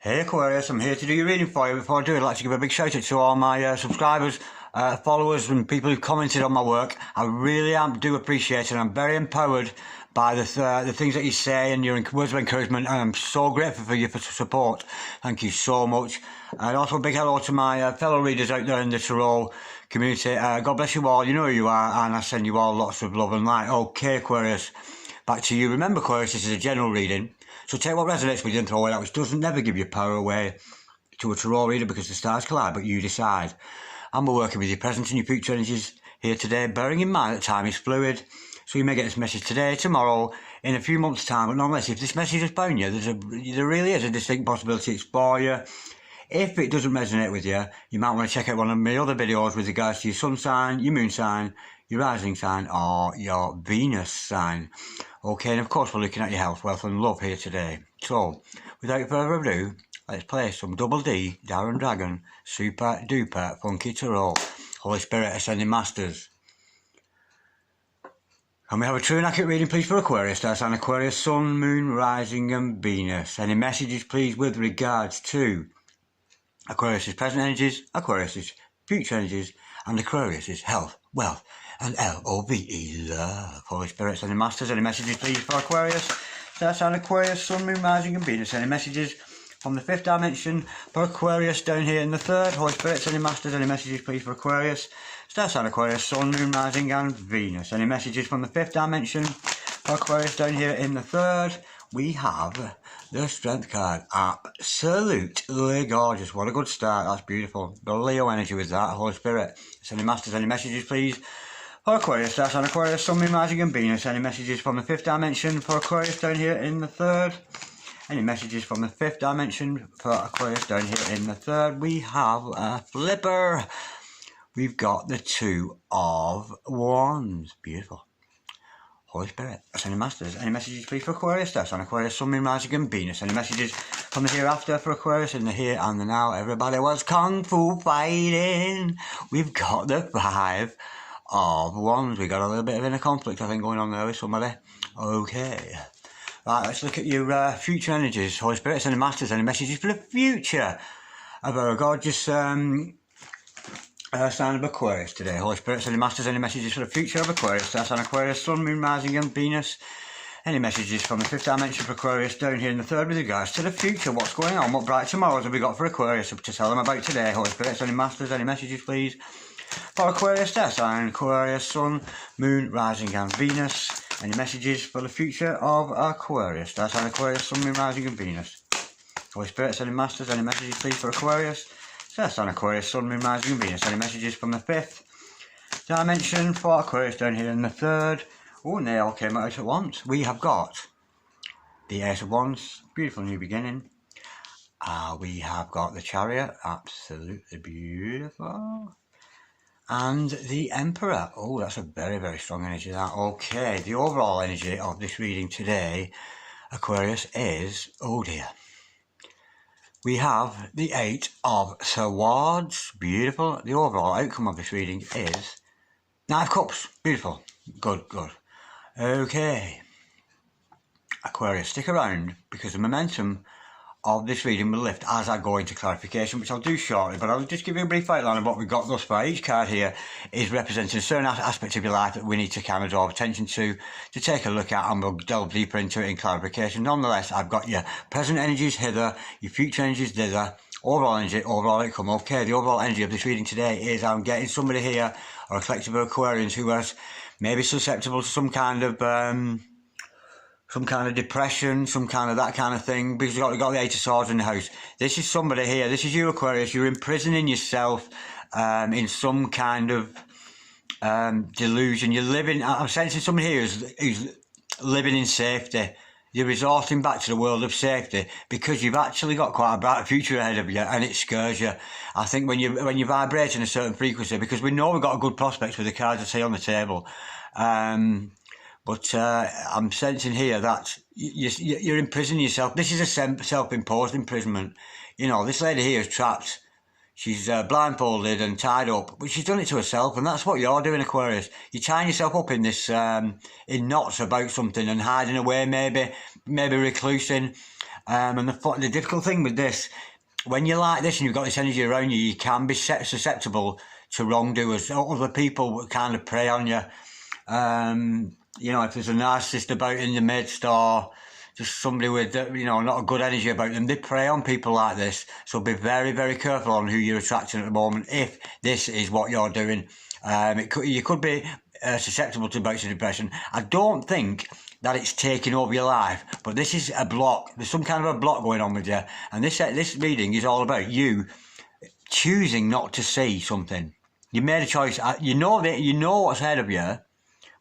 Hey Aquarius, I'm here to do your reading for you. Before I do, I'd like to give a big shout out to all my subscribers, followers and people who've commented on my work. I really do appreciate it, and I'm very empowered by the things that you say and your words of encouragement, and I'm so grateful for your support. Thank you so much. And also a big hello to my fellow readers out there in the tarot community. God bless you all, you know who you are, and I send you all lots of love and light. Okay Aquarius, back to you. Remember Aquarius, this is a general reading. So take what resonates with you and throw it out, which doesn't never give your power away to a tarot reader because the stars collide, but you decide. And we're working with your present and your future energies here today, bearing in mind that time is fluid. So you may get this message today, tomorrow, in a few months' time, but nonetheless, if this message has found you, there really is a distinct possibility it's for you. If it doesn't resonate with you, you might want to check out one of my other videos with regards to your sun sign, your moon sign, your rising sign, or your Venus sign. Okay, and of course we're looking at your health, wealth and love here today. So, without further ado, let's play some Double D, Darren Dragon, Super Duper Funky Tarot, Holy Spirit Ascending Masters. Can we have a true and accurate reading please for Aquarius? That's an Aquarius, Sun, Moon, Rising and Venus. Any messages please with regards to Aquarius' present energies, Aquarius' future energies, and Aquarius' health, wealth, and L-O-V-E, love. Holy Spirit, Ascending Masters, any messages please for Aquarius? That's an Aquarius, Sun, Moon, Rising and Venus. Any messages from the fifth dimension for Aquarius down here in the third? Holy Spirit, Ascending Masters, any messages please for Aquarius? That's an Aquarius, Sun, Moon, Rising and Venus. Any messages from the fifth dimension for Aquarius down here in the third? We have the Strength card. Absolutely gorgeous. What a good start. That's beautiful. The Leo energy with that. Holy Spirit. Ascending Masters, any messages please for Aquarius? That's an Aquarius, Sun, Moon, Rising and Venus. Any messages from the fifth dimension for Aquarius down here in the third? Any messages from the fifth dimension for Aquarius down here in the third? We have a flipper. We've got the Two of Wands. Beautiful. Holy Spirit, Ascending Masters, any messages please for Aquarius? That's on Aquarius, Sun, Moon, Rising and Venus. Any messages from the hereafter for Aquarius in the here and the now? Everybody was Kung Fu fighting. We've got the Five of Wands. We've got a little bit of inner conflict, I think, going on there with somebody. Okay. Right, let's look at your future energies. Holy Spirit, Ascending Masters, any messages for the future of our gorgeous sign of Aquarius today? Holy Spirit, Ascending Masters, any messages for the future of Aquarius? That's an Aquarius, Sun, Moon, Rising and Venus. Any messages from the fifth dimension for Aquarius down here in the third with regards to the future? What's going on? What bright tomorrows have we got for Aquarius to tell them about today? Holy Spirit, Ascending Masters, any messages please for Aquarius? That's an Aquarius, Sun, Moon, Rising and Venus. Any messages for the future of Aquarius? That's an Aquarius, Sun, Moon, Rising and Venus. Holy Spirit, Ascending Masters, any messages please for Aquarius? That's an Aquarius, Sun, Moon, Rising and Venus. Any messages from the fifth dimension for Aquarius down here in the third? Oh, and they all came out at once. We have got the Ace of Wands, beautiful new beginning. We have got the Chariot, absolutely beautiful. And the Emperor. Oh, that's a very, very strong energy, that. Okay, the overall energy of this reading today, Aquarius, is, oh dear. We have the Eight of Swords, beautiful. The overall outcome of this reading is Knight of Cups, beautiful, good, good. Okay, Aquarius, stick around because the momentum of this reading will lift as I go into clarification, which I'll do shortly, but I'll just give you a brief outline of what we've got thus far. Each card here is representing a certain aspect of your life that we need to kind of draw attention to take a look at, and we'll delve deeper into it in clarification. Nonetheless, I've got your present energies hither, your future energies thither, overall energy, overall outcome. Okay, the overall energy of this reading today is I'm getting somebody here, or a collective of Aquarians, who is maybe susceptible to some kind of depression, some kind of that kind of thing, because you've got the Eight of Swords in the house. This is somebody here, this is you Aquarius, you're imprisoning yourself in some kind of delusion. You're living, I'm sensing somebody here who's living in safety. You're resorting back to the world of safety because you've actually got quite a bright future ahead of you, and it scares you. I think when you vibrate in a certain frequency, because we know we've got a good prospect with the cards I see on the table, but I'm sensing here that you're imprisoning yourself. This is a self-imposed imprisonment. You know, this lady here is trapped. She's blindfolded and tied up, but she's done it to herself, and that's what you're doing, Aquarius. You're tying yourself up in this, in knots about something and hiding away, maybe reclusing, And the difficult thing with this, when you're like this and you've got this energy around you, you can be susceptible to wrongdoers. Other people kind of prey on you. You know, if there's a narcissist about in the midst, or just somebody with, you know, not a good energy about them, they prey on people like this. So be very, very careful on who you're attracting at the moment if this is what you're doing. You could be susceptible to bouts of depression. I don't think that it's taking over your life, but this is a block. There's some kind of a block going on with you, and this reading is all about you choosing not to see something. You made a choice. You know what's ahead of you,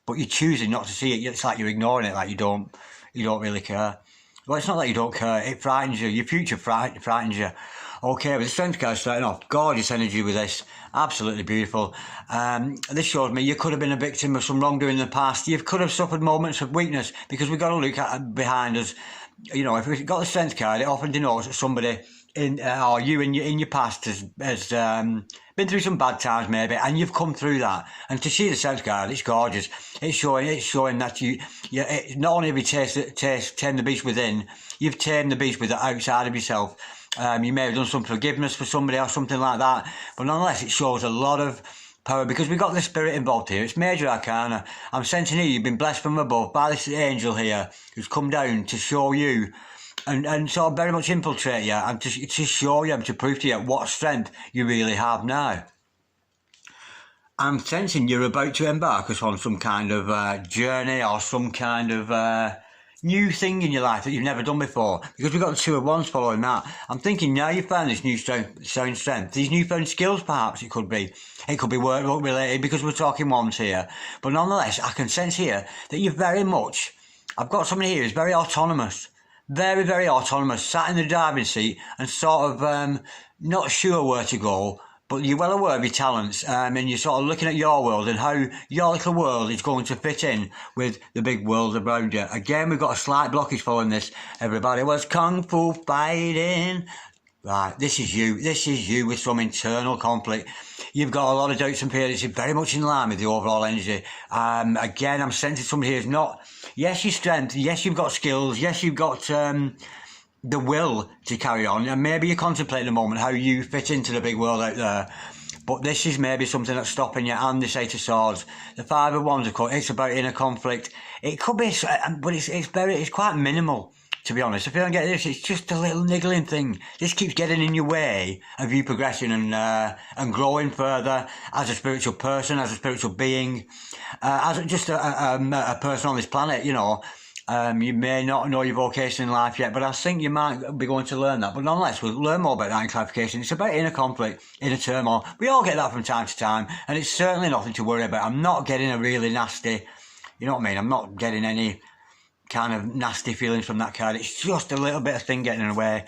but you're choosing not to see it. It's like you're ignoring it, like you don't really care. Well, it's not that you don't care. It frightens you. Your future frightens you. Okay, with the Strength card starting off, gorgeous energy with this. Absolutely beautiful. This shows me you could have been a victim of some wrongdoing in the past. You could have suffered moments of weakness, because we've got to look at behind us. You know, if we've got the Strength card, it often denotes that somebody or you in your past has been through some bad times maybe, and you've come through that. And to see the Strength card, it's gorgeous. It's showing that you not only have you tamed the beast within, you've tamed the beast with the outside of yourself. You may have done some forgiveness for somebody or something like that, but nonetheless it shows a lot of power, because we've got the spirit involved here. It's major arcana. I'm sensing here you've been blessed from above by this angel here who's come down to show you and sort of very much infiltrate you, and to show you and to prove to you what strength you really have now. I'm sensing you're about to embark us on some kind of journey, or some kind of new thing in your life that you've never done before, because we've got the Two of Wands following that. I'm thinking now you've found this new strength, these newfound skills perhaps. It could be work related, because we're talking wands here, but nonetheless I can sense here that you're very much, I've got somebody here who's very autonomous, very, very autonomous, sat in the driving seat and sort of not sure where to go, but you're well aware of your talents, and you're sort of looking at your world and how your little world is going to fit in with the big world around you. Again, we've got a slight blockage following this. Everybody was kung fu fighting. Right, this is you with some internal conflict. You've got a lot of doubts and fears. It's very much in line with the overall energy. Again, I'm sensing somebody here is not, yes, your strength, yes, you've got skills, yes, you've got the will to carry on, and maybe you're contemplating a moment how you fit into the big world out there, but this is maybe something that's stopping you. And the Eight of Swords, the Five of Wands, of course, it's about inner conflict. It could be, but it's quite minimal, to be honest. If you don't get this, it's just a little niggling thing. This keeps getting in your way of you progressing and growing further as a spiritual person, as a spiritual being, as just a person on this planet, you know. You may not know your vocation in life yet, but I think you might be going to learn that. But nonetheless, we'll learn more about that in clarification. It's about inner conflict, inner turmoil. We all get that from time to time, and it's certainly nothing to worry about. I'm not getting a really nasty, you know what I mean? I'm not getting any kind of nasty feelings from that card. It's just a little bit of thing getting in the way.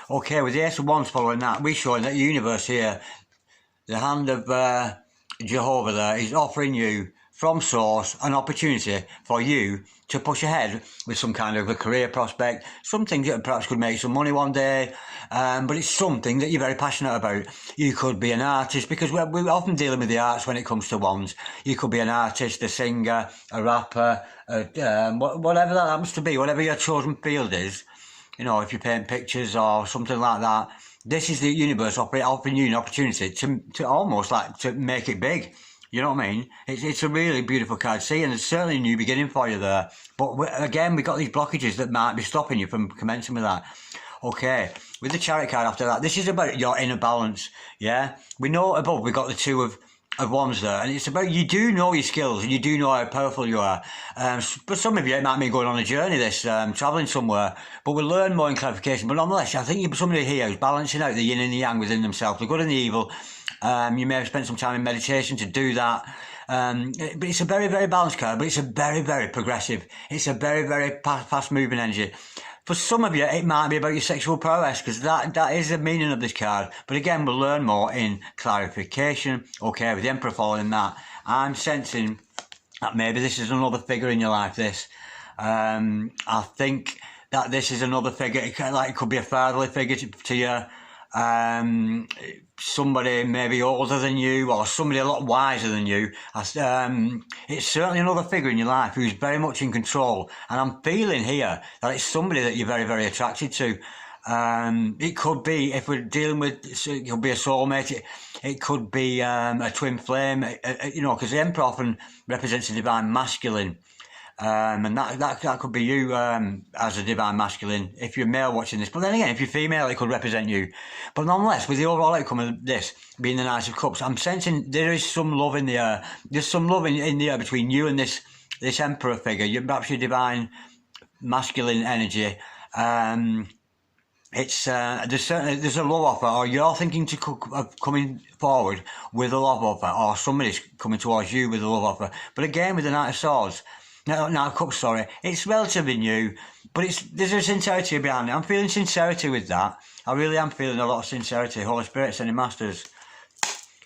Okay, with the Ace of Wands following that, we're showing that the universe here, the hand of Jehovah there, is offering you from source an opportunity for you to push ahead with some kind of a career prospect, something that perhaps could make some money one day, but it's something that you're very passionate about. You could be an artist, because we're often dealing with the arts when it comes to wands. You could be an artist, a singer, a rapper, whatever that happens to be, whatever your chosen field is. You know, if you paint pictures or something like that, this is the universe offering you an opportunity to almost like to make it big. You know what I mean? It's a really beautiful card to see, and it's certainly a new beginning for you there. But again, we've got these blockages that might be stopping you from commencing with that. Okay, with the Chariot card after that, this is about your inner balance, yeah? We know above we've got the Two of Wands there, and it's about, you do know your skills, and you do know how powerful you are. But some of you, it might mean going on a journey, travelling somewhere, but we'll learn more in clarification. But nonetheless, I think you're somebody here who's balancing out the yin and the yang within themselves, the good and the evil. You may have spent some time in meditation to do that. But it's a very, very balanced card, but it's a very, very progressive. It's a very, very fast-moving energy. For some of you, it might be about your sexual prowess, because that is the meaning of this card. But again, we'll learn more in clarification. Okay, with the Emperor following that, I'm sensing that maybe this is another figure in your life, this. I think that this is another figure. It could be a fatherly figure to you. somebody maybe older than you, or somebody a lot wiser than you. It's certainly another figure in your life who's very much in control, and I'm feeling here that it's somebody that you're very, very attracted to. It could be, if we're dealing with, it could be a soulmate, it could be a twin flame, you know, because the Emperor often represents the divine masculine. And that could be you as a divine masculine if you're male watching this. But then again, if you're female, it could represent you. But nonetheless, with the overall outcome of this being the Knight of Cups, I'm sensing there is some love in the air. There's some love in the air between you and this Emperor figure. Perhaps your divine masculine energy. There's a love offer, or you're thinking of coming forward with a love offer, or somebody's coming towards you with a love offer. But again, with the Knight of Swords. Knight of Cups, sorry. It's relatively new, but there's a sincerity behind it. I'm feeling sincerity with that. I really am feeling a lot of sincerity. Holy Spirit, Sending Masters.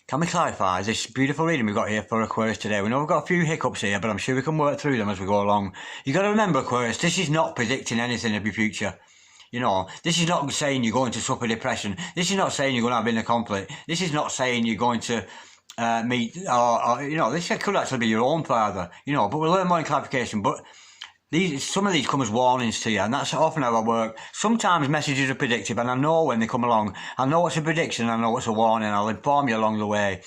Can we clarify this beautiful reading we've got here for Aquarius today? We know we've got a few hiccups here, but I'm sure we can work through them as we go along. You've got to remember, Aquarius, this is not predicting anything of your future. You know, this is not saying you're going to suffer depression. This is not saying you're going to have inner conflict. This is not saying you're going to meet, or you know, this could actually be your own father, you know, but we'll learn more in clarification. But some of these come as warnings to you, and that's often how I work. Sometimes messages are predictive, and I know when they come along. I know what's a prediction, I know what's a warning. I'll inform you along the way.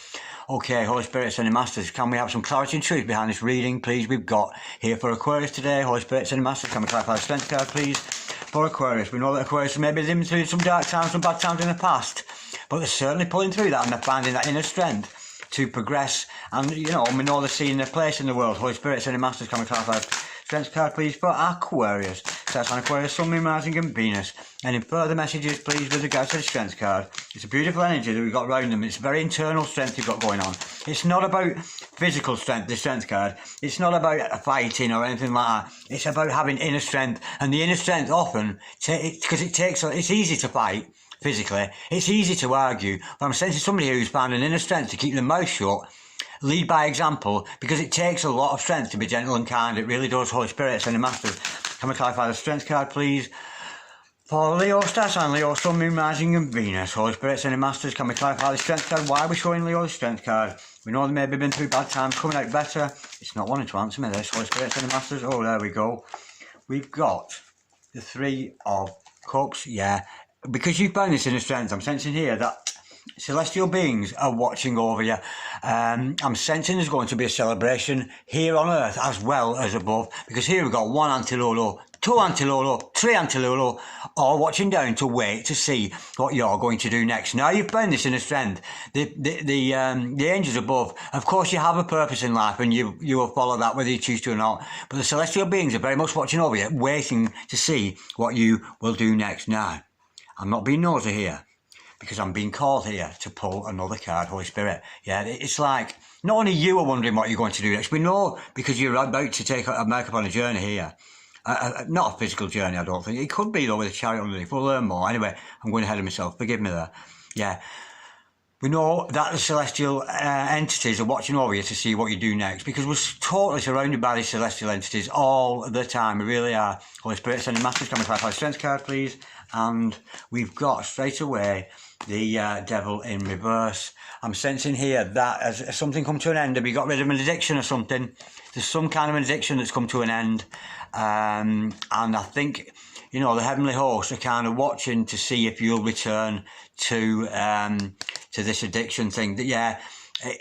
Okay, Holy Spirit, Sending Masters, can we have some clarity and truth behind this reading, please? We've got here for Aquarius today. Holy Spirit, Sending Masters, can we clarify the Strength card, please? For Aquarius, we know that Aquarius maybe been through some dark times, some bad times in the past, but they're certainly pulling through that, and they're finding that inner strength to progress, and you know, we know they're seeing their place in the world. Holy Spirit, Sending Masters, can we clarify Strength card, please, for Aquarius? That's on Aquarius, Sun, Moon, Rising and Venus. Any further messages, please, with regards to the Strength card? It's a beautiful energy that we've got around them. It's very internal strength you've got going on. It's not about physical strength, the Strength card. It's not about fighting or anything like that. It's about having inner strength, and the inner strength often, because it's easy to fight physically, it's easy to argue, but I'm sensing somebody who's found an inner strength to keep their mouth shut, lead by example, because it takes a lot of strength to be gentle and kind. It really does. Holy Spirit, Sending Masters, can we clarify the Strength card, please? For Leo, Star Sign, Leo, Sun, Moon, Rising and Venus. Holy Spirit, Sending Masters, can we clarify the Strength card? Why are we showing Leo the Strength card? We know they maybe been through bad times, coming out better. It's not wanting to answer me this. Holy Spirit, Sending Masters. Oh, there we go. We've got the Three of Cups. Yeah, because you've found this inner strength, I'm sensing here that celestial beings are watching over you. I'm sensing there's going to be a celebration here on earth as well as above, because here we've got 1 Antilolo, 2 Antilolo, 3 Antilolo, all watching down to wait to see what you're going to do next. Now you've found this inner strength. The angels above, of course, you have a purpose in life, and you will follow that whether you choose to or not. But the celestial beings are very much watching over you, waiting to see what you will do next. Now, I'm not being nosy here, because I'm being called here to pull another card, Holy Spirit. Yeah, it's like, not only you are wondering what you're going to do next, we know because you're about to embark upon a journey here. Not a physical journey, I don't think. It could be, though, with a chariot underneath. We'll learn more. Anyway, I'm going ahead of myself. Forgive me there. Yeah. We know that the celestial entities are watching over you to see what you do next, because we're totally surrounded by these celestial entities all the time. We really are. Holy Spirit, Sending Masters, can we clarify the Strength card, please? And we've got straight away the Devil in reverse. I'm sensing here that as something come to an end, have you got rid of an addiction or something? There's some kind of an addiction that's come to an end. And I think, you know, the heavenly hosts are kind of watching to see if you'll return to this addiction thing. That, yeah,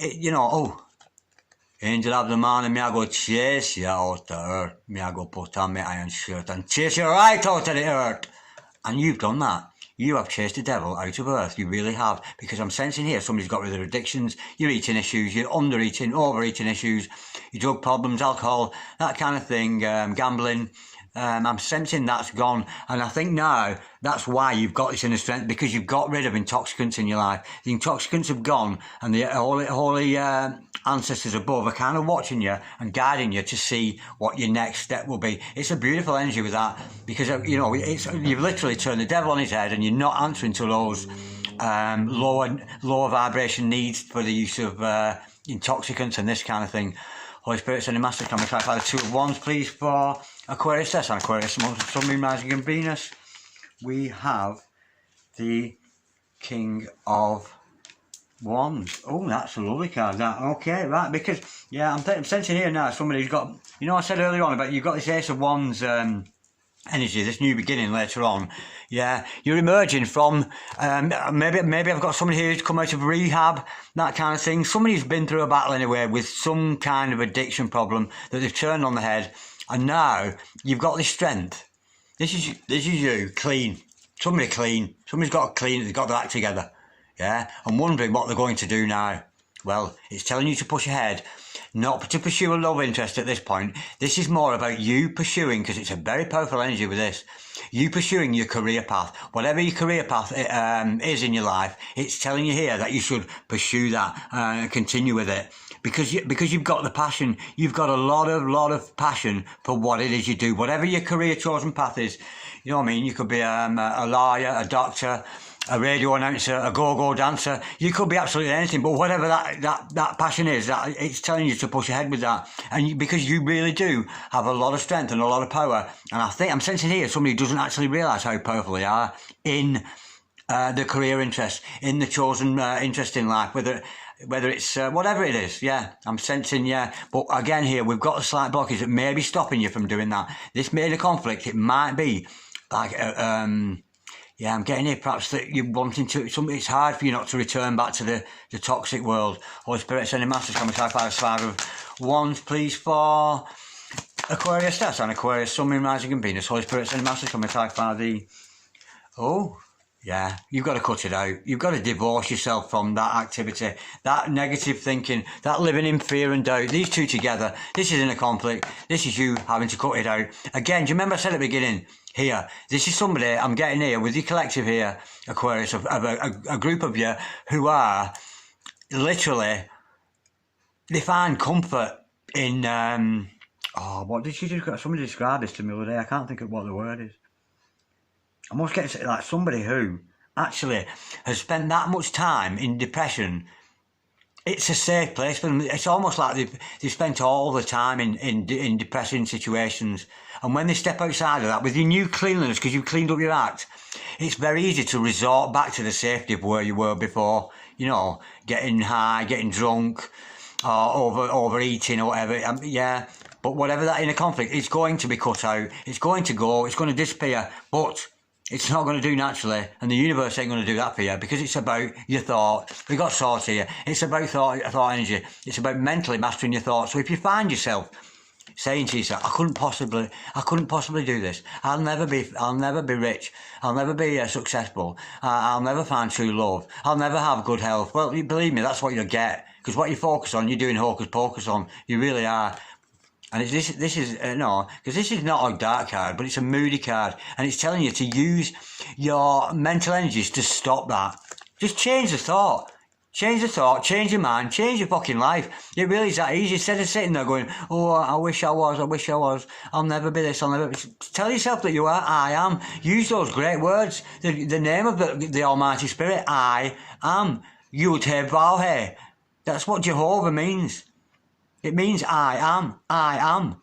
you know, oh, angel of the morning, me I go chase you out the earth. Me I go put on my iron shirt and chase you right out of the earth. And you've done that. You have chased the devil out of earth. You really have. Because I'm sensing here somebody's got rid of their addictions, your eating issues, your under-eating, overeating issues, your drug problems, alcohol, that kind of thing, gambling. I'm sensing that's gone. And I think now that's why you've got this inner strength, because you've got rid of intoxicants in your life. The intoxicants have gone, and the holy ancestors above are kind of watching you and guiding you to see what your next step will be. It's a beautiful energy with that, because, you know, you've literally turned the devil on his head, and you're not answering to those lower vibration needs for the use of intoxicants and this kind of thing. Holy Spirit, Sending Master, can we clarify the Two of Wands, please, for Aquarius? That's Aquarius, Sun, Moon, Rising and Venus. We have the King of Wands. Oh, that's a lovely card, that. Okay, right, because, yeah, I'm sensing here now somebody who's got, you know, I said earlier on about you've got this Ace of Wands energy, this new beginning later on. Yeah, you're emerging from, maybe I've got somebody here who's come out of rehab, that kind of thing. Somebody who's been through a battle anyway with some kind of addiction problem that they've turned on the head, and now you've got this strength. This is you, clean. Somebody clean. Somebody's got clean, they've got their act together. Yeah, I'm wondering what they're going to do now. Well, it's telling you to push ahead, not to pursue a love interest at this point. This is more about you pursuing, because it's a very powerful energy with this, you pursuing your career path. Whatever your career path is in your life, it's telling you here that you should pursue that and continue with it. Because you've got the passion, you've got a lot of passion for what it is you do. Whatever your career chosen path is, you know what I mean? You could be a lawyer, a doctor, a radio announcer, a go-go dancer. You could be absolutely anything, but whatever that passion is, that it's telling you to push ahead with that. And because you really do have a lot of strength and a lot of power. And I think I'm sensing here somebody who doesn't actually realise how powerful they are in the career interest, in the chosen interest in life, whether it's whatever it is. Yeah, I'm sensing, yeah. But again here, we've got a slight blockage that may be stopping you from doing that. This may be a conflict. It might be like yeah, I'm getting here perhaps that you're wanting to, it's hard for you not to return back to the toxic world. Holy Spirit, sending masters, come and type out a 5 of Wands, please, for Aquarius. That's an Aquarius, Sun, Moon, Rising and Venus. Holy Spirit, sending masters, come and type out the... Oh, yeah, you've got to cut it out. You've got to divorce yourself from that activity, that negative thinking, that living in fear and doubt. These two together, this isn't a conflict. This is you having to cut it out. Again, do you remember I said at the beginning, here, this is somebody I'm getting here with your collective here, Aquarius, of a group of you who are literally, they find comfort in, what did she do? Somebody described this to me the other day. I can't think of what the word is. I'm almost getting like somebody who actually has spent that much time in depression. It's a safe place for them. It's almost like they've spent all the time in depressing situations. And when they step outside of that, with your new cleanliness, because you've cleaned up your act, it's very easy to resort back to the safety of where you were before. You know, getting high, getting drunk, or overeating or whatever. Yeah, but whatever that inner conflict, it's going to be cut out. It's going to go. It's going to disappear. But it's not going to do naturally, and the universe ain't going to do that for you, because it's about your thought. We've got source here. It's about thought energy. It's about mentally mastering your thoughts. So if you find yourself saying to yourself, I couldn't possibly do this. I'll never be rich. I'll never be successful. I'll never find true love. I'll never have good health. Well, believe me, that's what you'll get, because what you focus on, you're doing hocus pocus on. You really are. And this is no, because this is not a dark card, but it's a moody card, and it's telling you to use your mental energies to stop that. Just change the thought, change your mind, change your fucking life. It really is that easy. Instead of sitting there going, oh, I wish I was, I'll never be this, I'll never be... Tell yourself that you are, I am. Use those great words, the name of the Almighty Spirit, I am. Yud He Vav He. That's what Jehovah means. It means I am,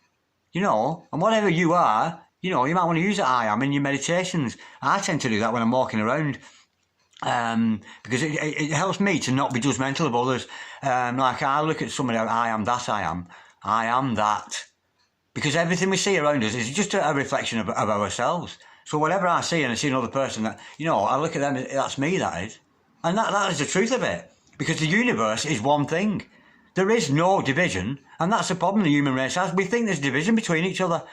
you know, and whatever you are, you know, you might want to use that I am in your meditations. I tend to do that when I'm walking around, because it helps me to not be judgmental of others. Like I look at somebody, I am that, because everything we see around us is just a reflection of ourselves. So whatever I see, and I see another person that, you know, I look at them, that's me, that is. And that is the truth of it, because the universe is one thing. There is no division, and that's the problem the human race has. We think there's division between each other,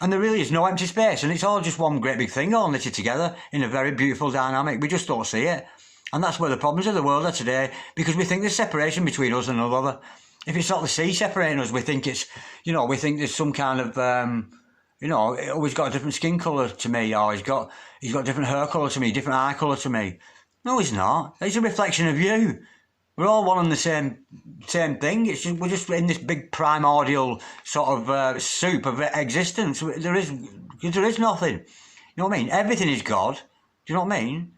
and there really is no empty space, and it's all just one great big thing all knitted together in a very beautiful dynamic. We just don't see it. And that's where the problems of the world are today, because we think there's separation between us and another. If it's not the sea separating us, we think it's, you know, we think there's some kind of, you know, oh, he's got a different skin colour to me, or he's got different hair colour to me, different eye colour to me. No, he's not. It's a reflection of you. We're all one and the same thing. It's just, we're just in this big primordial sort of soup of existence. There is nothing. You know what I mean? Everything is God. Do you know what I mean?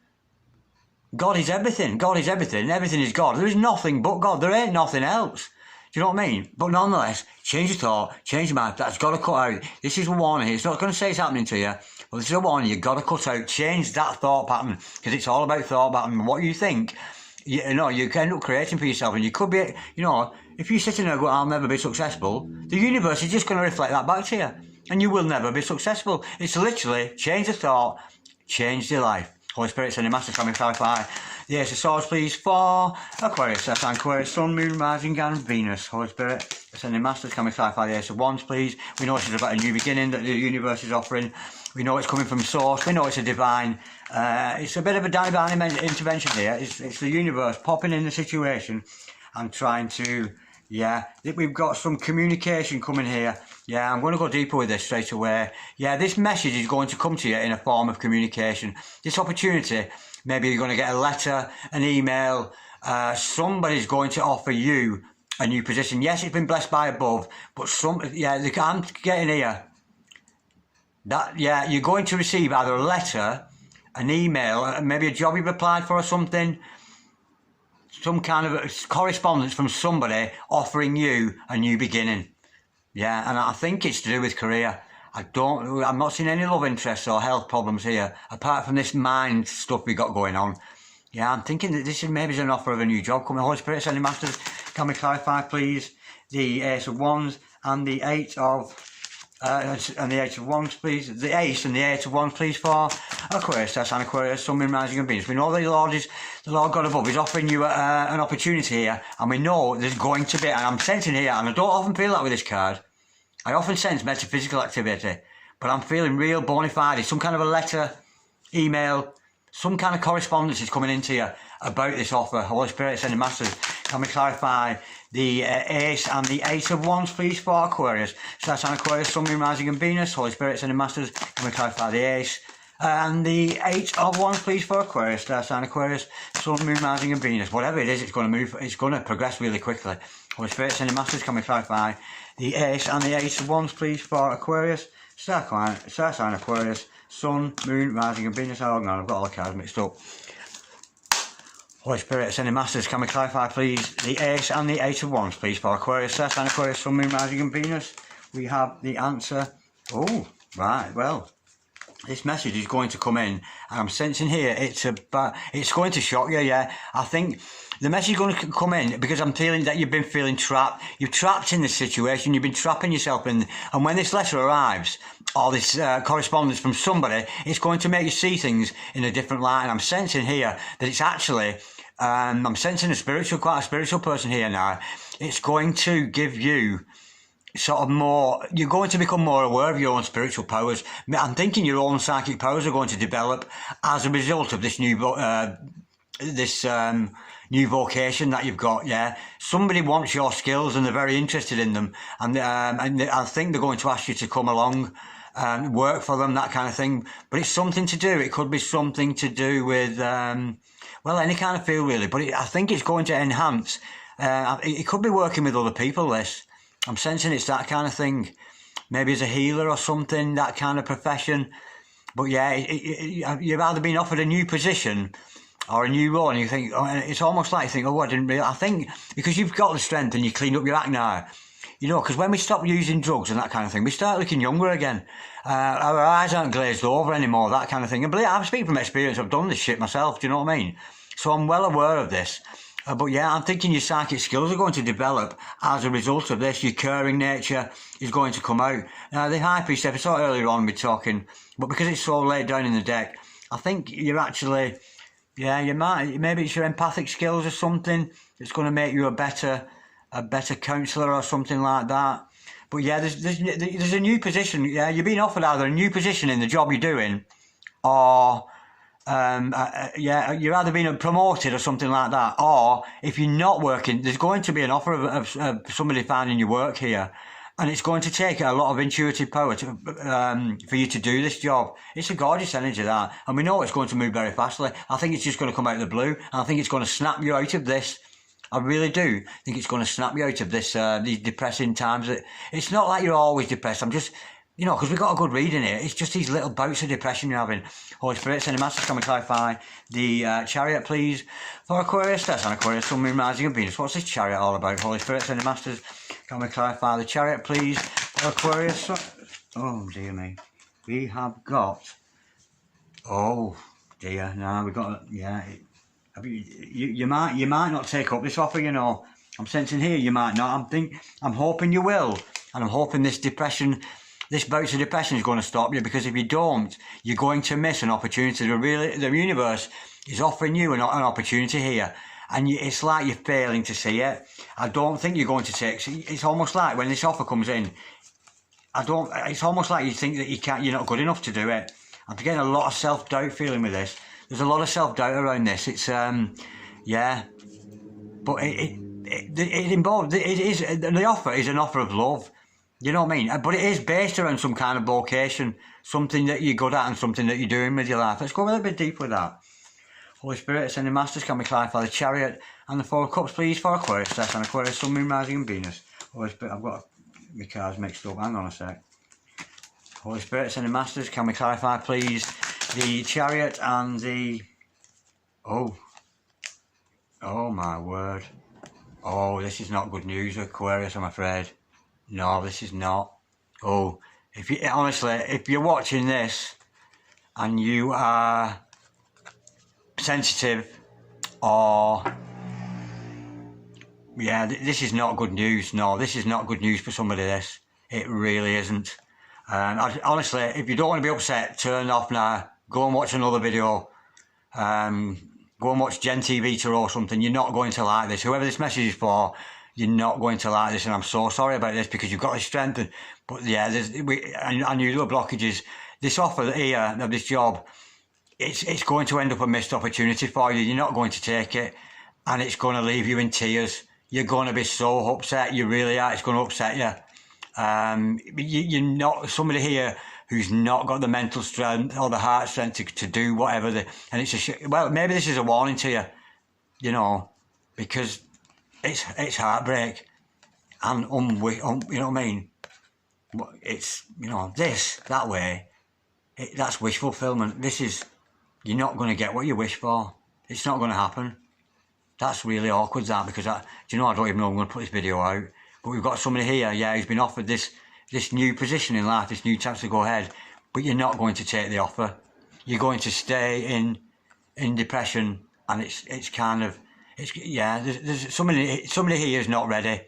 God is everything. God is everything. Everything is God. There is nothing but God. There ain't nothing else. Do you know what I mean? But nonetheless, change your thought, change your mind. That's got to cut out. This is a warning here. It's not going to say it's happening to you, but this is a warning. You've got to cut out, change that thought pattern, because it's all about thought pattern. What you think, you know, you can end up creating for yourself, and you could be, you know, if you're sitting there going, I'll never be successful, the universe is just going to reflect that back to you, and you will never be successful. It's literally change the thought, change your life. Holy Spirit, send your master, come and clarify. The Ace of Swords, please, for Aquarius. That's Aquarius, Sun, Moon, Rising, and Venus. Holy Spirit, sending masters, can we clarify the Ace of Wands, please? We know this is about a new beginning that the universe is offering. We know it's coming from source. We know it's a divine. It's a bit of a divine intervention here. It's the universe popping in the situation and trying to, yeah, we've got some communication coming here. Yeah, I'm going to go deeper with this straight away. Yeah, this message is going to come to you in a form of communication. This opportunity, maybe you're going to get a letter, an email. Somebody's going to offer you a new position. Yes, it's been blessed by above, but I'm getting here that, yeah, you're going to receive either a letter, an email, maybe a job you've applied for or something, some kind of correspondence from somebody offering you a new beginning. Yeah, and I think it's to do with career. I'm not seeing any love interests or health problems here, apart from this mind stuff we got going on. Yeah, I'm thinking that this is maybe an offer of a new job coming. Holy Spirit, sending masters, can we clarify, please, the Ace of Wands and the Eight of Wands, please. The Ace and the Eight of Wands, please, for Aquarius. That's an Aquarius, Sun, Moon, Rising, and Venus. We know the Lord God above is offering you an opportunity here, and we know there's going to be, and I'm sensing here, and I don't often feel that with this card. I often sense metaphysical activity, but I'm feeling real bona fide. Some kind of a letter, email, some kind of correspondence is coming into you about this offer. Holy Spirit, sending masters, can we clarify the Ace and the Eight of Wands, please, for Aquarius? So that's an Aquarius, Sun, Moon, Rising, and Venus. Holy Spirit, sending masters, can we clarify the Ace and the Eight of Wands, please, for Aquarius? That's an Aquarius, Sun, Moon, Rising, and Venus. Whatever it is, it's going to move. It's going to progress really quickly. Holy Spirit, sending masters, can we clarify the Ace and the Eight of Wands, please, for Aquarius? Star sign Aquarius, Sun, Moon, Rising, and Venus. Oh no, I've got all the cards mixed up. Holy Spirit, sending masters, can we clarify, please, the Ace and the Eight of Wands, please, for Aquarius? Star sign Aquarius, Sun, Moon, Rising, and Venus. We have the answer. Oh, right, well, this message is going to come in, and I'm sensing here it's going to shock you. Yeah, I think the message is going to come in because I'm feeling that you've been feeling trapped. You're trapped in this situation. You've been trapping yourself in, and when this letter arrives or this correspondence from somebody, it's going to make you see things in a different light. And I'm sensing here that it's actually, I'm sensing quite a spiritual person here now. It's going to give you sort of more, you're going to become more aware of your own spiritual powers. I'm thinking your own psychic powers are going to develop as a result of this new new vocation that you've got. Yeah, somebody wants your skills and they're very interested in them, and I think they're going to ask you to come along and work for them, that kind of thing. But it's something to do. It could be something to do with well, any kind of field really. But I think it's going to enhance. It could be working with other people. This, I'm sensing it's that kind of thing. Maybe as a healer or something, that kind of profession. But yeah, you've either been offered a new position or a new role, and you think, oh, it's almost like you think, oh, I didn't really, I think, because you've got the strength and you cleaned up your act now, you know, because when we stop using drugs and that kind of thing, we start looking younger again. Our eyes aren't glazed over anymore, that kind of thing. And believe I'm speaking from experience, I've done this shit myself, do you know what I mean? So I'm well aware of this. But yeah, I'm thinking your psychic skills are going to develop as a result of this. Your caring nature is going to come out. Now, the High Priest, I saw earlier on we're talking, but because it's so laid down in the deck, I think you're actually, yeah, you might, maybe it's your empathic skills or something that's going to make you a better counsellor or something like that. But yeah, there's a new position. Yeah, you're being offered either a new position in the job you're doing, or yeah, you're either being promoted or something like that, or if you're not working, there's going to be an offer of somebody finding your work here, and it's going to take a lot of intuitive power for you to do this job. It's a gorgeous energy, that, and we know it's going to move very fastly. I think it's just going to come out of the blue, and I think it's going to snap you out of this. I really do think it's going to snap you out of this these depressing times. It's not like you're always depressed. You know, because we've got a good reading here. It's just these little bouts of depression you're having. Holy Spirit, send a message, can we clarify the chariot, please, for Aquarius? That's an Aquarius, Sun, Moon, Rising and Venus. What's this chariot all about? Holy Spirit, send a masters, can we clarify the chariot, please, for Aquarius? Oh, dear me. We have got... Oh, dear. No, we've got... Yeah. You might not take up this offer, you know. I'm sensing here you might not. I'm hoping you will. And I'm hoping this depression... This bout of depression is going to stop you, because if you don't, you're going to miss an opportunity. The universe is offering you an opportunity here, and it's like you're failing to see it. I don't think you're going to take. It's almost like when this offer comes in, It's almost like you think that you're not good enough to do it. I'm getting a lot of self-doubt feeling with this. There's a lot of self-doubt around this. It's yeah, but it involves. The offer is an offer of love. You know what I mean? But it is based around some kind of vocation, something that you're good at and something that you're doing with your life. Let's go a little bit deeper with that. Holy Spirit, sending masters, can we clarify the chariot and the Four of Cups, please, for Aquarius? That's an Aquarius, Sun, Moon, Rising and Venus. Holy Spirit, I've got my cards mixed up. Hang on a sec. Holy Spirit, sending masters, can we clarify, please, the chariot and the... Oh my word. Oh, this is not good news, Aquarius, I'm afraid. No, this is not. Oh, honestly, if you're watching this and you are sensitive, or yeah, this is not good news. No, this is not good news for somebody. This, it really isn't. Honestly, if you don't want to be upset, turn off now. Go and watch another video. Go and watch Gen TV or something. You're not going to like this. Whoever this message is for, you're not going to like this, and I'm so sorry about this, because you've got the strength. But yeah, I knew there were blockages. This offer here of this job, it's going to end up a missed opportunity for you. You're not going to take it, and it's going to leave you in tears. You're going to be so upset. You really are. It's going to upset you. You're not somebody here who's not got the mental strength or the heart strength to do whatever. And it's well, maybe this is a warning to you, you know, because it's heartbreak, and you know what I mean. It's, you know, that way. That's wish fulfillment. This is, you're not going to get what you wish for. It's not going to happen. That's really awkward, that, because do you know, I don't even know I'm going to put this video out. But we've got somebody here, yeah, who's been offered this new position in life, this new chance to go ahead. But you're not going to take the offer. You're going to stay in depression, and it's kind of, yeah. There's somebody here who's not ready.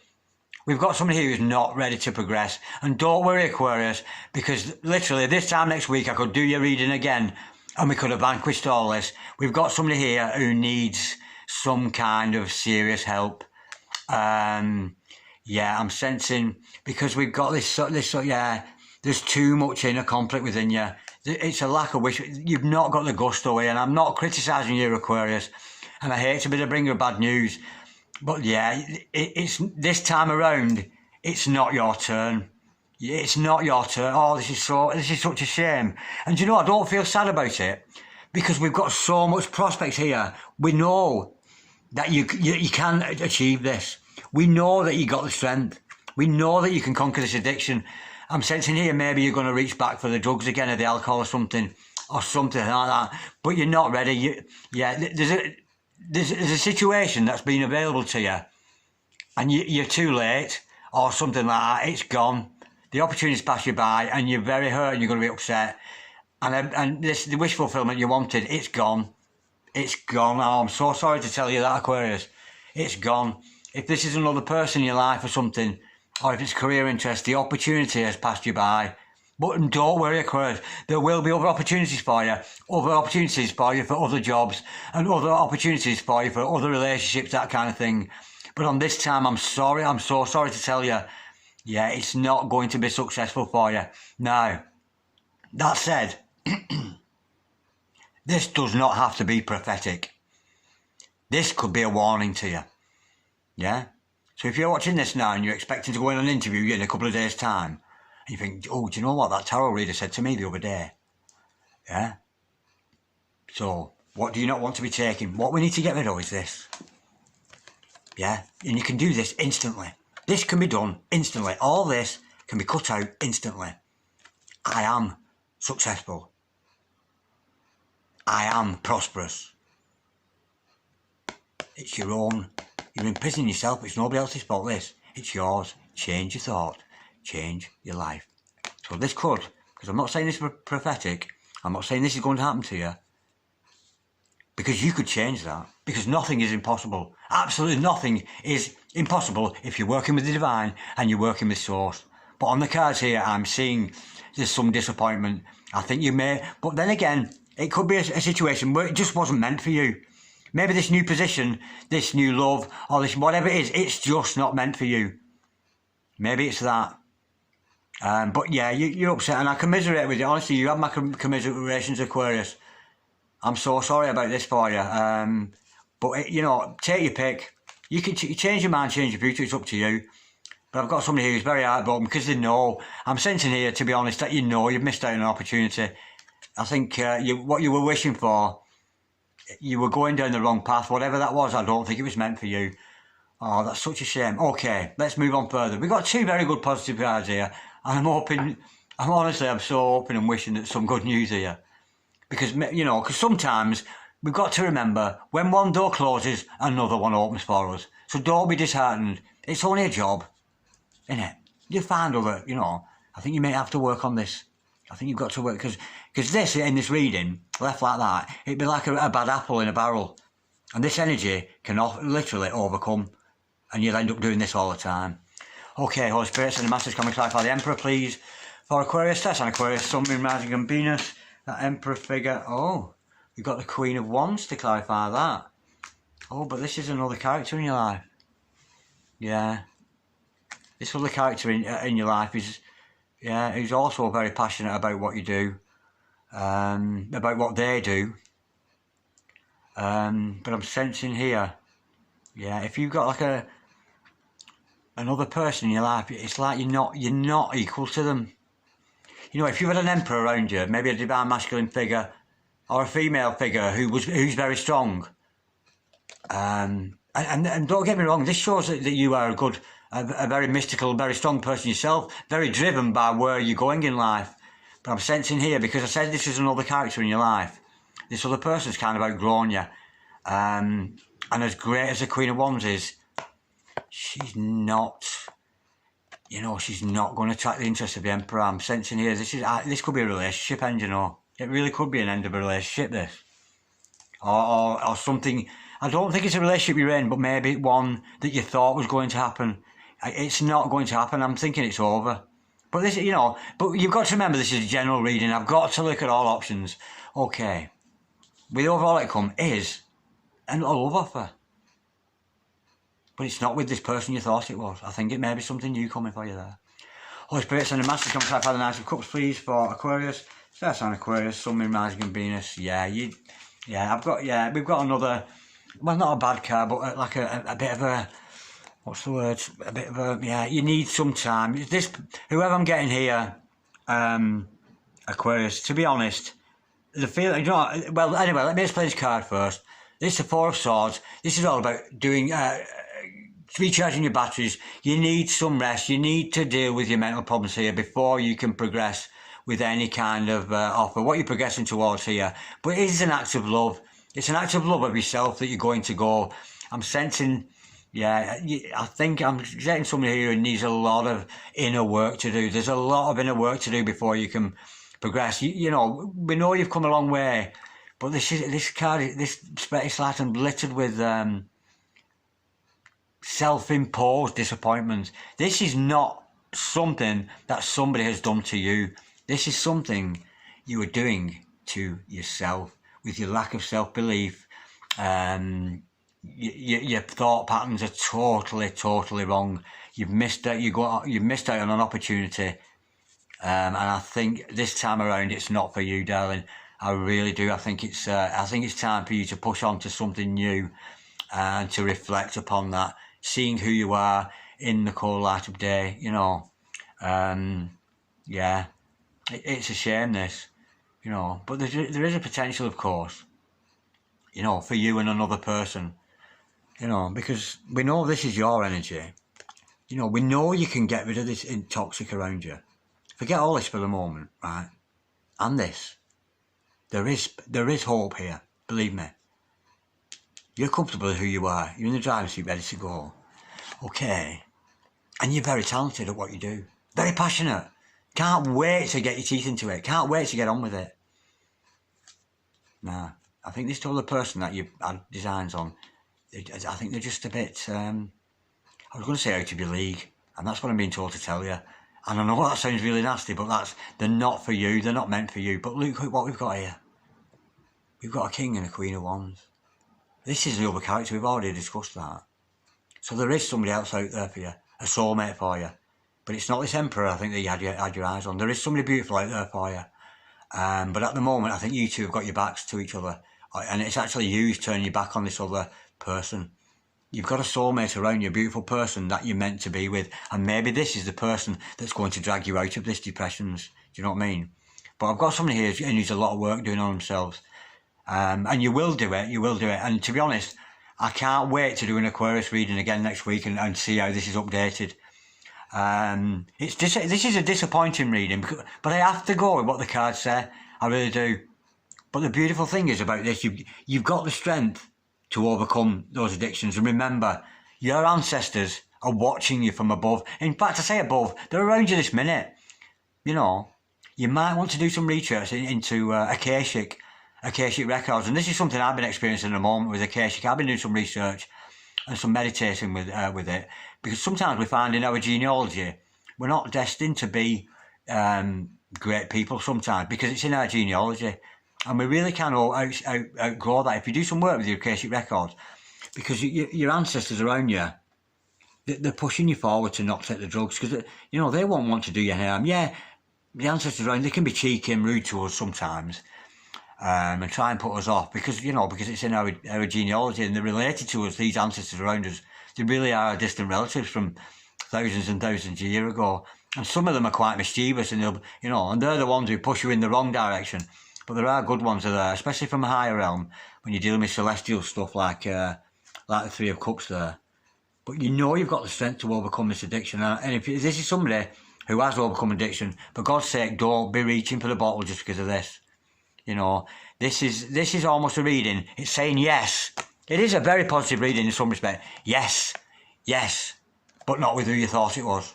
We've got somebody here who's not ready to progress. And don't worry, Aquarius, because literally this time next week I could do your reading again, and we could have vanquished all this. We've got somebody here who needs some kind of serious help. Yeah, I'm sensing, because we've got this, yeah, there's too much inner conflict within you. It's a lack of wish. You've not got the gusto here, and I'm not criticising you, Aquarius, and I hate to be the bringer of bad news, but yeah, it's this time around, it's not your turn. It's not your turn. Oh, this is such a shame. And you know, I don't feel sad about it, because we've got so much prospects here. We know that you can achieve this. We know that you got the strength. We know that you can conquer this addiction. I'm sensing here maybe you're going to reach back for the drugs again, or the alcohol, or something like that. But you're not ready. There's a situation that's been available to you, and you're too late, or something like that. It's gone. The opportunity's passed you by, and you're very hurt, and you're going to be upset. And the wish fulfillment you wanted, it's gone. It's gone. Oh, I'm so sorry to tell you that, Aquarius. It's gone. If this is another person in your life or something, or if it's career interest, the opportunity has passed you by. But don't worry, Aquarius, there will be other opportunities for you. Other opportunities for you for other jobs, and other opportunities for you for other relationships, that kind of thing. But on this time, I'm sorry, I'm so sorry to tell you, yeah, it's not going to be successful for you. Now, that said, this does not have to be prophetic. This could be a warning to you. Yeah? So if you're watching this now and you're expecting to go in an interview in a couple of days' time, and you think, oh, do you know what that tarot reader said to me the other day? Yeah? So, what do you not want to be taking? What we need to get rid of is this. Yeah? And you can do this instantly. This can be done instantly. All this can be cut out instantly. I am successful. I am prosperous. It's your own. You're imprisoning yourself. It's nobody else's fault, this. It's yours. Change your thought. Change your life. So this could, because I'm not saying this is prophetic, I'm not saying this is going to happen to you, because you could change that. Because nothing is impossible. Absolutely nothing is impossible if you're working with the divine and you're working with source. But on the cards here, I'm seeing there's some disappointment. I think you may, but then again, it could be a situation where it just wasn't meant for you. Maybe this new position, this new love, or this whatever it is, it's just not meant for you. Maybe it's that. But yeah, you're upset, and I commiserate with you. Honestly, you have my commiserations, Aquarius. I'm so sorry about this for you. But you know, take your pick. You can change your mind, change your future. It's up to you. But I've got somebody here who's very heartbroken because they know. I'm sensing here, to be honest, that you know you've missed out on an opportunity. I think what you were wishing for, you were going down the wrong path. Whatever that was, I don't think it was meant for you. Oh, that's such a shame. Okay, let's move on further. We've got two very good positive cards here. And I'm so hoping and wishing that some good news here. Because, you know, because sometimes we've got to remember, when one door closes, another one opens for us. So don't be disheartened. It's only a job, innit? You'll find other, you know, I think you may have to work on this. I think you've got to work, because this, in this reading, left like that, it'd be like a bad apple in a barrel. And this energy can literally overcome, and you'll end up doing this all the time. Okay, Holy Spirit, send the Masters, come and clarify the Emperor, please. For Aquarius, that's an Aquarius, Sun, Moon, Rising and Venus. That Emperor figure, oh, we've got the Queen of Wands to clarify that. Oh, but this is another character in your life. Yeah. This other character in your life is, yeah, who's also very passionate about what you do. About what they do. But I'm sensing here, yeah, if you've got like another person in your life, it's like you're not equal to them. You know, if you've had an emperor around you, maybe a divine masculine figure or a female figure who's very strong, and don't get me wrong, this shows that you are a very mystical, very strong person yourself, very driven by where you're going in life. But I'm sensing here, because I said this is another character in your life, this other person's kind of outgrown you. And as great as the Queen of Wands is, she's not, you know, she's not going to attract the interest of the Emperor. I'm sensing here, this could be a relationship end, you know. It really could be an end of a relationship, this. Or something. I don't think it's a relationship you're in, but maybe one that you thought was going to happen. It's not going to happen. I'm thinking it's over. But this, you know, but you've got to remember this is a general reading. I've got to look at all options. Okay. With the overall outcome is an love offer. But it's not with this person you thought it was. I think it may be something new coming for you there. Holy Spirit, send a Master, come clarify the Knight of Cups, please, for Aquarius. So that's on Aquarius, Sun, Moon, Rising and Venus. Yeah, we've got another, well, not a bad card, but like a bit of a, what's the word? A bit of a, yeah, you need some time. Whoever I'm getting here, Aquarius, to be honest, the feeling, you know, well, anyway, let me explain this card first. This is the Four of Swords. This is all about doing, recharging your batteries. You need some rest. You need to deal with your mental problems here before you can progress with any kind of offer. What you're progressing towards here. But it is an act of love. It's an act of love of yourself that you're going to go. I'm sensing, yeah, I think I'm getting somebody here who needs a lot of inner work to do. There's a lot of inner work to do before you can progress. You know, we know you've come a long way, but this card, this is like littered with self-imposed disappointments. This is not something that somebody has done to you. This is something you are doing to yourself with your lack of self-belief. Your thought patterns are totally wrong. You've missed out. You've missed out on an opportunity. And I think this time around it's not for you, darling. I really do. I think it's time for you to push on to something new and to reflect upon that, seeing who you are in the cold light of day. You know, yeah, it's a shame this, you know, but there is a potential, of course, you know, for you and another person, you know, because we know this is your energy. You know, we know you can get rid of this toxic around you. forget all this for the moment, right? And this. There is hope here, believe me. You're comfortable with who you are. You're in the driving seat, ready to go. Okay. And you're very talented at what you do. Very passionate. Can't wait to get your teeth into it. Can't wait to get on with it. Nah, I think this other person that you had designs on, I think they're just a bit, I was going to say out of your league. And that's what I'm being told to tell you. And I know that sounds really nasty, but they're not for you. They're not meant for you. But look what we've got here. We've got a king and a queen of wands. This is the other character. We've already discussed that. So there is somebody else out there for you. A soulmate for you. But it's not this emperor, I think, that you had your eyes on. There is somebody beautiful out there for you. But at the moment, I think you two have got your backs to each other. And it's actually you who's turning your back on this other person. You've got a soulmate around you, a beautiful person that you're meant to be with. And maybe this is the person that's going to drag you out of this depressions. Do you know what I mean? But I've got somebody here who needs a lot of work doing on themselves. And you will do it. And to be honest, I can't wait to do an Aquarius reading again next week and see how this is updated. This is a disappointing reading, but I have to go with what the cards say. I really do. But the beautiful thing is about this, you've got the strength to overcome those addictions. And remember, your ancestors are watching you from above. In fact, I say above, they're around you this minute. You know, you might want to do some research into Akashic records. And this is something I've been experiencing at the moment with Akashic. I've been doing some research and some meditating with it. Because sometimes we find in our genealogy, we're not destined to be great people sometimes, because it's in our genealogy. And we really can outgrow that if you do some work with your Akashic records. Because your ancestors around you, they're pushing you forward to not take the drugs. Because, they won't want to do you harm. Yeah, the ancestors around, they can be cheeky and rude to us sometimes. And try and put us off. Because it's in our genealogy and they're related to us, these ancestors around us. They really are distant relatives from thousands and thousands of years ago. And some of them are quite mischievous and and they're the ones who push you in the wrong direction. But there are good ones there, especially from a higher realm, when you're dealing with celestial stuff like the Three of Cups there. But you've got the strength to overcome this addiction. And if this is somebody who has overcome addiction, for God's sake, don't be reaching for the bottle just because of this. This is almost a reading. It's saying yes. It is a very positive reading in some respect. Yes, but not with who you thought it was.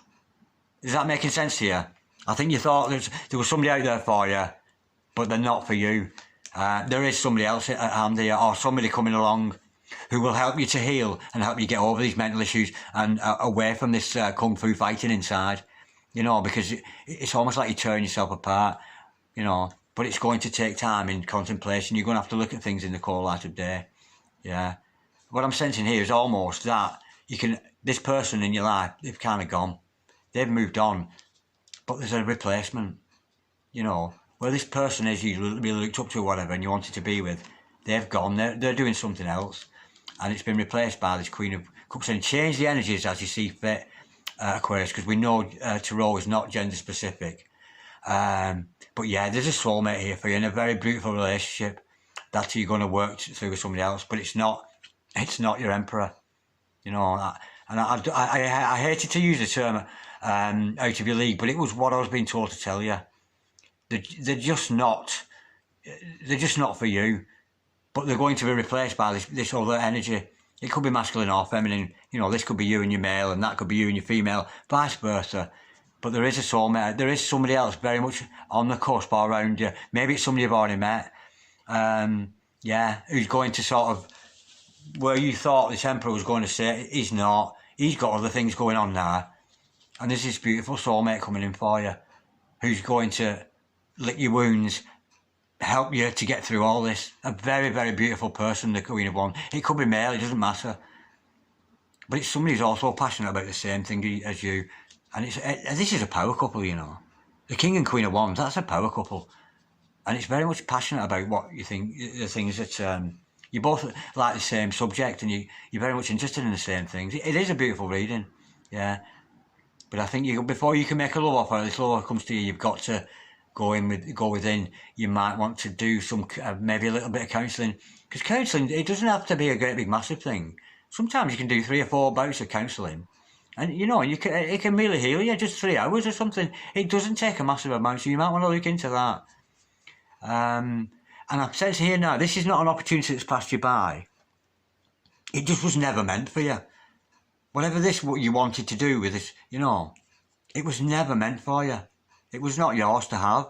Is that making sense to you? I think you thought there was somebody out there for you, but they're not for you. There is somebody else at hand here, or somebody coming along who will help you to heal and help you get over these mental issues and away from this kung fu fighting inside. Because it's almost like you're tearing yourself apart, but it's going to take time in contemplation. You're going to have to look at things in the cold light of day. Yeah. What I'm sensing here is almost that this person in your life, they've kind of gone. They've moved on, but there's a replacement. Where this person is you really looked up to or whatever and you wanted to be with, they've gone. They're doing something else. And it's been replaced by this Queen of Cups. And change the energies as you see fit, Aquarius, because we know Tarot is not gender specific. But yeah, there's a soulmate here for you in a very beautiful relationship that you're going to work through with somebody else, but it's not your emperor, and I hated to use the term out of your league, but it was what I was being told to tell you. They're just not for you, but they're going to be replaced by this other energy. It could be masculine or feminine, this could be you and your male, and that could be you and your female, vice versa. But there is a soulmate. There is somebody else very much on the cusp or around you. Maybe it's somebody you've already met. Who's going to sort of, where you thought this emperor was going to say, he's not. He's got other things going on now. And there's this beautiful soulmate coming in for you, who's going to lick your wounds, help you to get through all this. A very, very beautiful person, the Queen of Wands. It could be male, it doesn't matter. But it's somebody who's also passionate about the same thing as you. And this is a power couple, The King and Queen of Wands, that's a power couple. And it's very much passionate about what you think, the things that you both like the same subject and you're very much interested in the same things. It is a beautiful reading, yeah. But I think before you can make a love offer, this love offer comes to you, you've got to go within. You might want to do some, maybe a little bit of counselling. Because counselling, it doesn't have to be a great big massive thing. Sometimes you can do 3 or 4 bouts of counselling And you know, it can really heal you, just 3 hours or something. It doesn't take a massive amount, so you might want to look into that. And I've said here now, this is not an opportunity that's passed you by. It just was never meant for you. Whatever what you wanted to do with this, you know, it was never meant for you. It was not yours to have.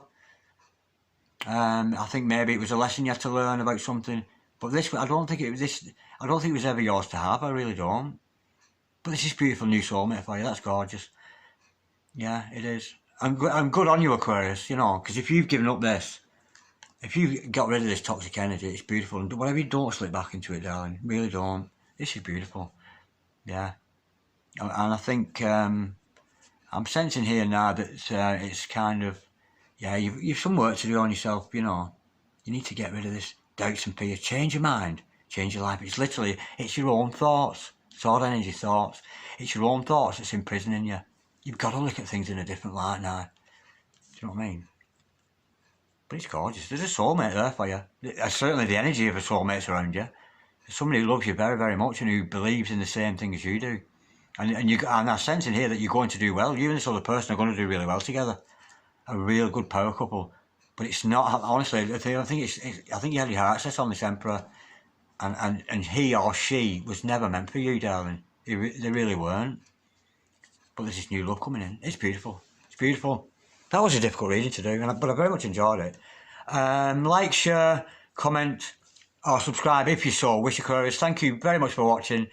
I think maybe it was a lesson you had to learn about something. But this, I don't think it was ever yours to have. I really don't. But this is beautiful new soulmate for you. That's gorgeous. Yeah, it is. I'm good on you, Aquarius. You know, because if you've given up this, if you got rid of this toxic energy, it's beautiful. And whatever you don't slip back into it, darling. Really don't. This is beautiful. Yeah. And I think I'm sensing here now that it's kind of, yeah, you've some work to do on yourself. You know, you need to get rid of this doubts and fears. Change your mind. Change your life. It's your own thoughts. Sword energy thoughts. It's your own thoughts that's imprisoning you. You've got to look at things in a different light now. Do you know what I mean? But it's gorgeous. There's a soulmate there for you. Certainly the energy of a soulmate's around you. There's somebody who loves you very, very much and who believes in the same thing as you do. And I'm sensing here that you're going to do well. You and this other person are going to do really well together. A real good power couple. But it's not, honestly, I think you had your heart set on this Emperor. And he or she was never meant for you, darling. They really weren't. But there's this new love coming in. It's beautiful. It's beautiful. That was a difficult reading to do, but I very much enjoyed it. Like, share, comment, or subscribe if you so wish, Aquarius. Thank you very much for watching.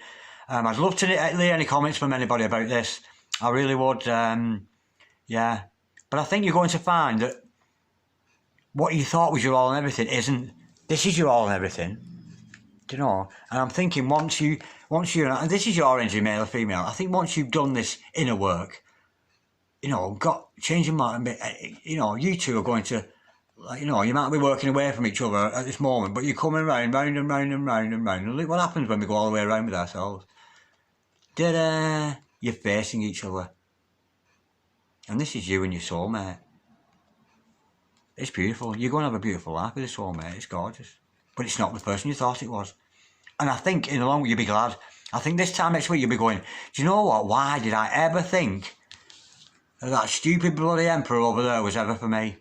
I'd love to hear any comments from anybody about this. I really would. Yeah. But I think you're going to find that what you thought was your all and everything isn't. This is your all and everything. Do you know? And I'm thinking once you're, and this is your energy, male or female, I think once you've done this inner work, you know, change your mind, you know, you two are going to, like, you know, you might be working away from each other at this moment, but you're coming round and round and round and round. And look what happens when we go all the way around with ourselves. Ta-da! You're facing each other. And this is you and your soulmate. It's beautiful. You're going to have a beautiful life with a soulmate. It's gorgeous. But it's not the person you thought it was. And I think in the long run you'll be glad. I think this time next week you'll be going, do you know what? Why did I ever think that stupid bloody Emperor over there was ever for me?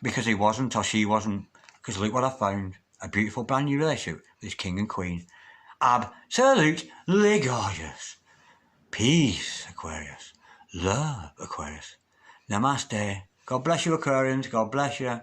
Because he wasn't, or she wasn't. Because look what I found. A beautiful brand new relationship with this king and queen. Absolutely gorgeous. Peace, Aquarius. Love, Aquarius. Namaste. God bless you, Aquarians. God bless you.